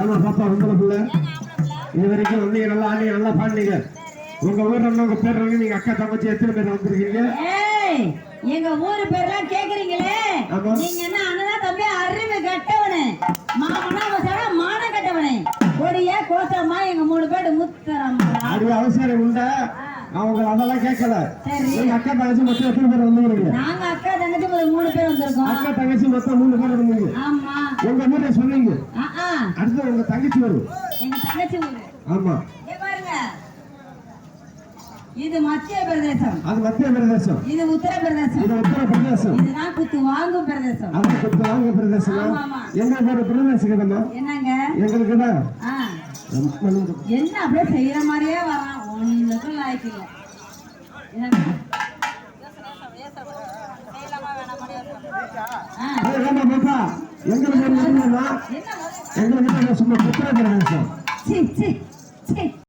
ஏமா பாப்பா உங்களுக்குள்ள இது வரைக்கும் வந்தீங்க, நல்லா ஆனீங்க, நல்லா பாடுனீங்க. உங்க ஊர்ல உங்க பேர் நீங்க அக்கா தங்கச்சி எத்தனை பேர் வந்திருக்கீங்க? எங்க ஊரு பேர்லாம் கேக்குறீங்களே, நீங்க என்ன அண்ணன் தம்பி அறிவு கட்டவனு, மாமனா அவசர மான கட்டவனு, கொடிய கோசமா எங்க 3 பேர் முத்தரம். அது அவசரம் உண்டா? அவங்க அதெல்லாம் கேட்கல. நீங்க அக்கா தங்கச்சி மொத்தம் எத்தனை பேர் வந்தீங்க? நாங்க அக்கா தங்கச்சி 3 பேர் வந்திருக்கோம். அக்கா தங்கச்சி மொத்தம் 3 பேர் வந்தீங்க. ஆமா. உங்க ஊர்ல சொன்னீங்க. அடுத்து உங்க தங்கச்சி வரும். எங்க தங்கச்சி ஊரு. ஆமா. இங்க பாருங்க, இது மத்திய பிரதேசம். அது மத்திய பிரதேசம். இது உத்தரப்பிரதேசம். இது உத்தரப்பிரதேசம். இதுதான் குத்து வாங்கும் பிரதேசம். அது குத்து வாங்கும் பிரதேசம். ஆமா. என்ன ஒரு பிரதேசம் என்னங்க? எங்களுக்கு தான். என்ன அப்படியே செய்யற மாதிரியே வரான். ஒண்ணுக்கும் லாய்க்கு இல்ல. எங்களுக்கு சும்மா உத்தரப்பிரதேசம்.